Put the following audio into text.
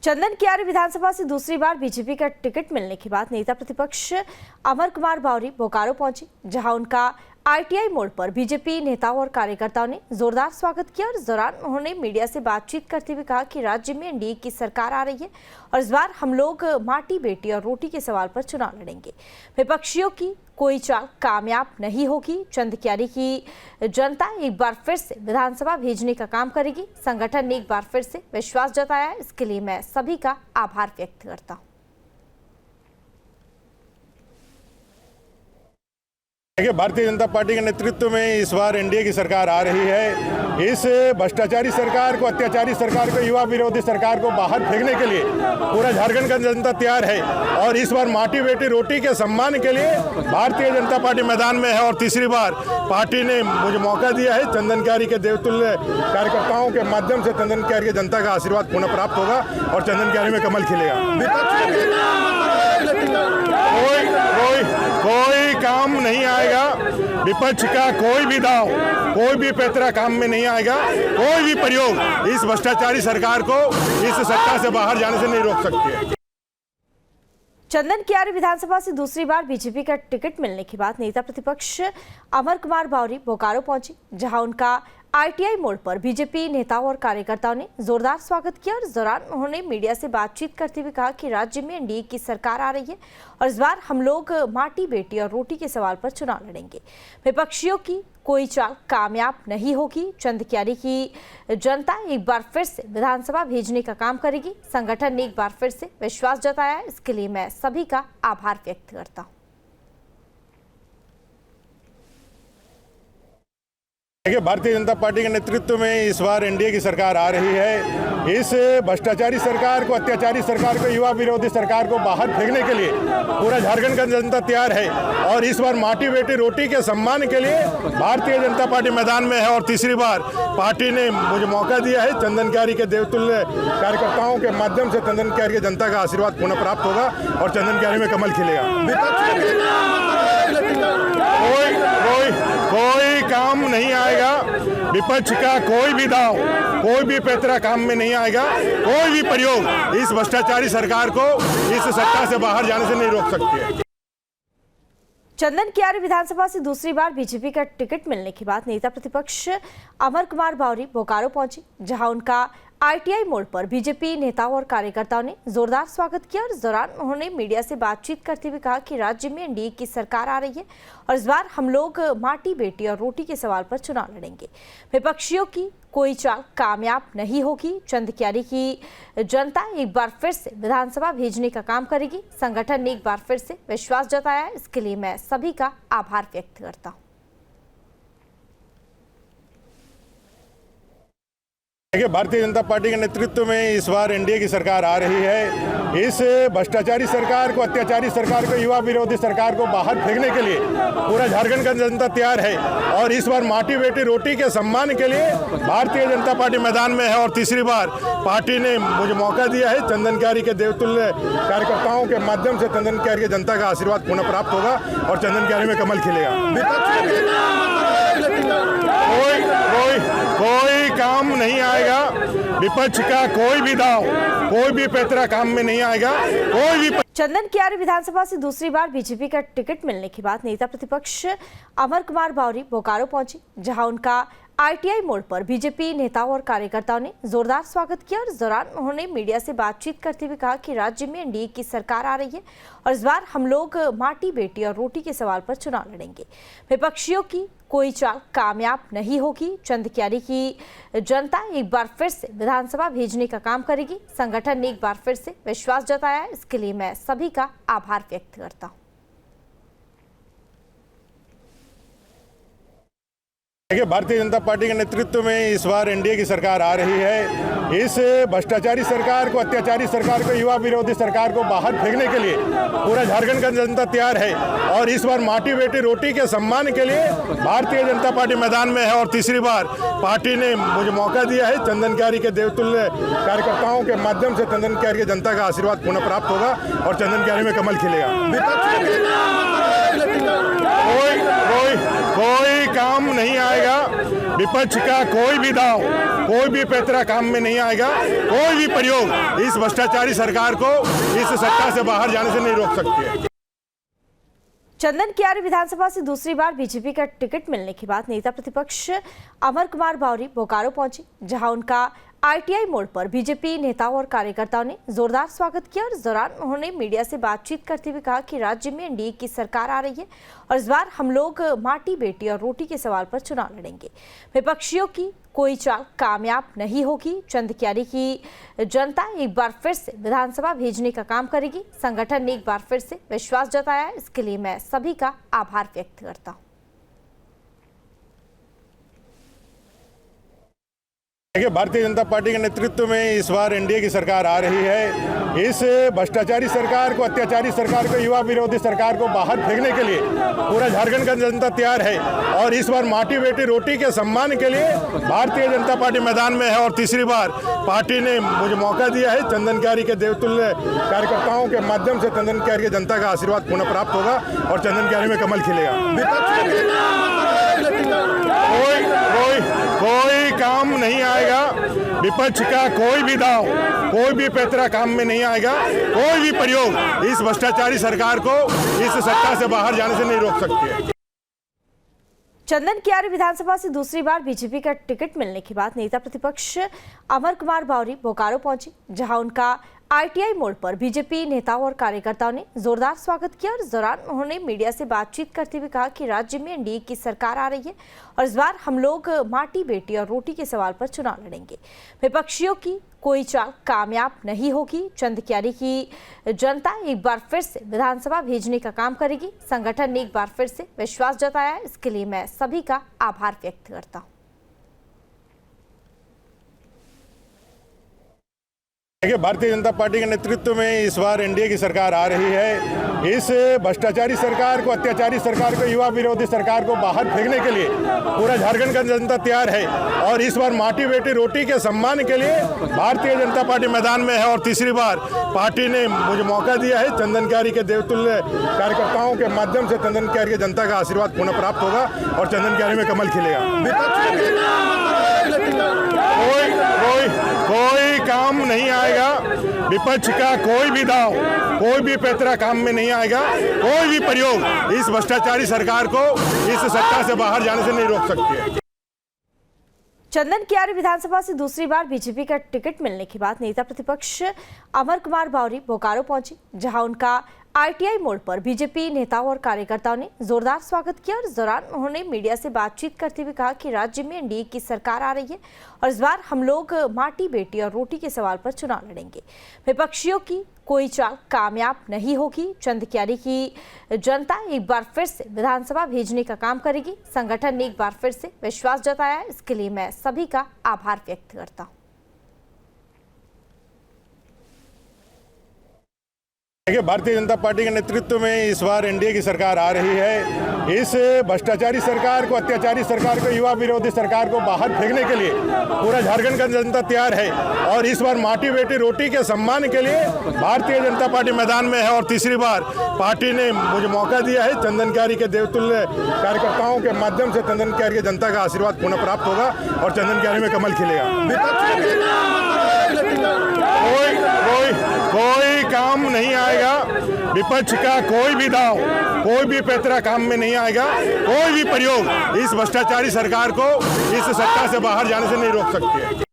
चंदन कियारी विधानसभा से दूसरी बार बीजेपी का टिकट मिलने के बाद नेता प्रतिपक्ष अमर कुमार बावरी बोकारो पहुंचे, जहां उनका आईटीआई मोड़ पर बीजेपी नेताओं और कार्यकर्ताओं ने जोरदार स्वागत किया। और इस दौरान उन्होंने मीडिया से बातचीत करते हुए कहा कि राज्य में एनडीए की सरकार आ रही है और इस बार हम लोग माटी, बेटी और रोटी के सवाल पर चुनाव लड़ेंगे। विपक्षियों की कोई चाल कामयाब नहीं होगी। चंद कियारी की जनता एक बार फिर से विधानसभा भेजने का काम करेगी। संगठन ने एक बार फिर से विश्वास जताया है, इसके लिए मैं सभी का आभार व्यक्त करता हूँ। देखिए, भारतीय जनता पार्टी के नेतृत्व में इस बार एनडीए की सरकार आ रही है। इस भ्रष्टाचारी सरकार को, अत्याचारी सरकार को, युवा विरोधी सरकार को बाहर फेंकने के लिए पूरा झारखंड का जनता तैयार है। और इस बार माटी, बेटी, रोटी के सम्मान के लिए भारतीय जनता पार्टी मैदान में है। और तीसरी बार पार्टी ने मुझे मौका दिया है। चंदन कियारी के देवतुल्य कार्यकर्ताओं के माध्यम से चंदन कियारी की जनता का आशीर्वाद पुनः प्राप्त होगा और चंदन कियारी में कमल खिलेगा। कोई काम नहीं आएगा, विपक्ष का कोई भी दांव, कोई भी पैतरा काम में नहीं आएगा। कोई भी प्रयोग इस भ्रष्टाचारी सरकार को इस सत्ता से बाहर जाने से नहीं रोक सकती है। चंदन कियारी विधानसभा से दूसरी बार बीजेपी का टिकट मिलने के बाद नेता प्रतिपक्ष अमर कुमार बावरी बोकारो पहुंचे, जहां उनका आईटीआई मोड़ पर बीजेपी नेताओं और कार्यकर्ताओं ने जोरदार स्वागत किया। और इस दौरान उन्होंने मीडिया से बातचीत करते हुए कहा कि राज्य में एनडीए की सरकार आ रही है और इस बार हम लोग माटी, बेटी और रोटी के सवाल पर चुनाव लड़ेंगे। विपक्षियों की कोई चाल कामयाब नहीं होगी। चंद कियारी की जनता एक बार फिर से विधानसभा भेजने का काम करेगी। संगठन ने एक बार फिर से विश्वास जताया है, इसके लिए मैं सभी का आभार व्यक्त करता हूँ। देखिए, भारतीय जनता पार्टी के नेतृत्व में इस बार एनडीए की सरकार आ रही है। इस भ्रष्टाचारी सरकार को, अत्याचारी सरकार को, युवा विरोधी सरकार को बाहर फेंकने के लिए पूरा झारखंड का जनता तैयार है। और इस बार माटी, बेटी, रोटी के सम्मान के लिए भारतीय जनता पार्टी मैदान में है। और तीसरी बार पार्टी ने मुझे मौका दिया है। चंदन कियारी के देवतुल्य कार्यकर्ताओं के माध्यम से चंदन कियारी की जनता का आशीर्वाद पुनः प्राप्त होगा और चंदन कियारी में कमल खिलेगा। कोई काम नहीं आएगा, विपक्ष का कोई भी दांव, कोई भी पैतरा काम में नहीं आएगा। कोई भी प्रयोग इस भ्रष्टाचारी सरकार को इस सत्ता से बाहर जाने से नहीं रोक सकती है। चंदन कियारी विधानसभा से दूसरी बार बीजेपी का टिकट मिलने के बाद नेता प्रतिपक्ष अमर कुमार बावरी बोकारो पहुंचे, जहां उनका आईटीआई मोड़ पर बीजेपी नेताओं और कार्यकर्ताओं ने जोरदार स्वागत किया। और इस दौरान उन्होंने मीडिया से बातचीत करते हुए कहा कि राज्य में एनडीए की सरकार आ रही है और इस बार हम लोग माटी, बेटी और रोटी के सवाल पर चुनाव लड़ेंगे। विपक्षियों की कोई चाल कामयाब नहीं होगी। चंद कियारी की जनता एक बार फिर से विधानसभा भेजने का काम करेगी। संगठन ने एक बार फिर से विश्वास जताया है, इसके लिए मैं सभी का आभार व्यक्त करता हूँ। देखिए, भारतीय जनता पार्टी के नेतृत्व में इस बार एनडीए की सरकार आ रही है। इस भ्रष्टाचारी सरकार को, अत्याचारी सरकार को, युवा विरोधी सरकार को बाहर फेंकने के लिए पूरा झारखंड का जनता तैयार है। और इस बार माटी, बेटी, रोटी के सम्मान के लिए भारतीय जनता पार्टी मैदान में है। और तीसरी बार पार्टी ने मुझे मौका दिया है। चंदन कियारी के देवतुल्य कार्यकर्ताओं के माध्यम से चंदन कियारी की जनता का आशीर्वाद पुनः प्राप्त होगा और चंदन कियारी में कमल खिलेगा। कोई काम नहीं आएगा, विपक्ष का कोई भी दांव, कोई भी पैतरा काम में नहीं आएगा। कोई भी चंदन कियारी विधानसभा से दूसरी बार बीजेपी का टिकट मिलने के बाद नेता प्रतिपक्ष अमर कुमार बावरी बोकारो पहुंचे, जहां उनका आईटीआई मोड़ पर बीजेपी नेताओं और कार्यकर्ताओं ने जोरदार स्वागत किया। और इस दौरान उन्होंने मीडिया से बातचीत करते हुए कहा कि राज्य में एनडीए की सरकार आ रही है और इस बार हम लोग माटी, बेटी और रोटी के सवाल पर चुनाव लड़ेंगे। विपक्षियों की कोई चाल कामयाब नहीं होगी। चंद कियारी की जनता एक बार फिर से विधानसभा भेजने का काम करेगी। संगठन ने एक बार फिर से विश्वास जताया है, इसके लिए मैं सभी का आभार व्यक्त करता हूँ। देखिए, भारतीय जनता पार्टी के नेतृत्व में इस बार एनडीए की सरकार आ रही है। इस भ्रष्टाचारी सरकार को, अत्याचारी सरकार को, युवा विरोधी सरकार को बाहर फेंकने के लिए पूरा झारखंड का जनता तैयार है। और इस बार माटी, बेटी, रोटी के सम्मान के लिए भारतीय जनता पार्टी मैदान में है। और तीसरी बार पार्टी ने मुझे मौका दिया है। चंदन कियारी के देवतुल्य कार्यकर्ताओं के माध्यम से चंदन कियारी की जनता का आशीर्वाद पुनः प्राप्त होगा और चंदन कियारी में कमल खिलेगा। कोई काम नहीं आएगा, आएगा, विपक्ष का कोई भी दांव, कोई भी पैतरा काम में नहीं आएगा, कोई भी प्रयोग इस भ्रष्टाचारी सरकार को इस सत्ता से बाहर जाने से नहीं रोक सकती है। चंदन कियारी विधानसभा से दूसरी बार बीजेपी का टिकट मिलने के बाद नेता प्रतिपक्ष अमर कुमार बावरी बोकारो पहुंचे, जहां उनका आईटीआई मोड़ पर बीजेपी नेताओं और कार्यकर्ताओं ने जोरदार स्वागत किया। और इस दौरान उन्होंने मीडिया से बातचीत करते हुए कहा कि राज्य में एनडीए की सरकार आ रही है और इस बार हम लोग माटी बेटी और रोटी के सवाल पर चुनाव लड़ेंगे। विपक्षियों की कोई चाल कामयाब नहीं होगी। चंद कियारी की जनता एक बार फिर से विधानसभा भेजने का काम करेगी। संगठन ने एक बार फिर से विश्वास जताया है, इसके लिए मैं सभी का आभार व्यक्त करता हूँ। देखिए, भारतीय जनता पार्टी के नेतृत्व में इस बार एनडीए की सरकार आ रही है। इस भ्रष्टाचारी सरकार को, अत्याचारी सरकार को, युवा विरोधी सरकार को बाहर फेंकने के लिए पूरा झारखंड का जनता तैयार है। और इस बार माटी बेटी रोटी के सम्मान के लिए भारतीय जनता पार्टी मैदान में है। और तीसरी बार पार्टी ने मुझे मौका दिया है। चंदन कियारी के देवतुल्य कार्यकर्ताओं के माध्यम से चंदन कियारी की जनता का आशीर्वाद पुनः प्राप्त होगा और चंदन कियारी में कमल खिलेगा। कोई काम नहीं आएगा, विपक्ष का कोई भी दांव, कोई भी पैतरा काम में नहीं आएगा, कोई भी प्रयोग इस भ्रष्टाचारी सरकार को इस सत्ता से बाहर जाने से नहीं रोक सकती है। चंदन कियारी विधानसभा से दूसरी बार बीजेपी का टिकट मिलने के बाद नेता प्रतिपक्ष अमर कुमार बावरी बोकारो पहुंचे, जहां उनका आईटीआई मोड़ पर बीजेपी नेताओं और कार्यकर्ताओं ने जोरदार स्वागत किया। और इस दौरान उन्होंने मीडिया से बातचीत करते हुए कहा कि राज्य में एनडीए की सरकार आ रही है और इस बार हम लोग माटी बेटी और रोटी के सवाल पर चुनाव लड़ेंगे। विपक्षियों की कोई चाल कामयाब नहीं होगी। चंद कियारी की जनता एक बार फिर से विधानसभा भेजने का काम करेगी। संगठन ने एक बार फिर से विश्वास जताया है, इसके लिए मैं सभी का आभार व्यक्त करता हूँ। देखिए, भारतीय जनता पार्टी के नेतृत्व में इस बार एनडीए की सरकार आ रही है। इस भ्रष्टाचारी सरकार को, अत्याचारी सरकार को, युवा विरोधी सरकार को बाहर फेंकने के लिए पूरा झारखंड का जनता तैयार है। और इस बार माटी बेटी रोटी के सम्मान के लिए भारतीय जनता पार्टी मैदान में है। और तीसरी बार पार्टी ने मुझे मौका दिया है। चंदन कियारी के देवतुल्य कार्यकर्ताओं के माध्यम से चंदन कियारी की जनता का आशीर्वाद पुनः प्राप्त होगा और चंदन कियारी में कमल खिलेगा। कोई काम नहीं आएगा, विपक्ष का कोई भी दांव, कोई भी पैतरा काम में नहीं आएगा, कोई भी प्रयोग इस भ्रष्टाचारी सरकार को इस सत्ता से बाहर जाने से नहीं रोक सकती है। चंदन कियारी विधानसभा से दूसरी बार बीजेपी का टिकट मिलने के बाद नेता प्रतिपक्ष अमर कुमार बावरी बोकारो पहुंचे, जहां उनका आईटीआई मोड़ पर बीजेपी नेताओं और कार्यकर्ताओं ने जोरदार स्वागत किया। और इस दौरान उन्होंने मीडिया से बातचीत करते हुए कहा कि राज्य में एनडीए की सरकार आ रही है और इस बार हम लोग माटी बेटी और रोटी के सवाल पर चुनाव लड़ेंगे। विपक्षियों की कोई चाल कामयाब नहीं होगी। चंद कियारी की जनता एक बार फिर से विधानसभा भेजने का काम करेगी। संगठन ने एक बार फिर से विश्वास जताया है, इसके लिए मैं सभी का आभार व्यक्त करता हूँ। देखिए, भारतीय जनता पार्टी के नेतृत्व में इस बार एनडीए की सरकार आ रही है। इस भ्रष्टाचारी सरकार को, अत्याचारी सरकार को, युवा विरोधी सरकार को बाहर फेंकने के लिए पूरा झारखंड का जनता तैयार है। और इस बार माटी बेटी रोटी के सम्मान के लिए भारतीय जनता पार्टी मैदान में है। और तीसरी बार पार्टी ने मुझे मौका दिया है। चंदन कियारी के देवतुल्य कार्यकर्ताओं के माध्यम से चंदन कियारी की जनता का आशीर्वाद पुनः प्राप्त होगा और चंदन कियारी में कमल खिलेगा। कोई काम नहीं आएगा, विपक्ष का कोई भी दांव, कोई भी पैतरा काम में नहीं आएगा, कोई भी प्रयोग इस भ्रष्टाचारी सरकार को इस सत्ता से बाहर जाने से नहीं रोक सकती है।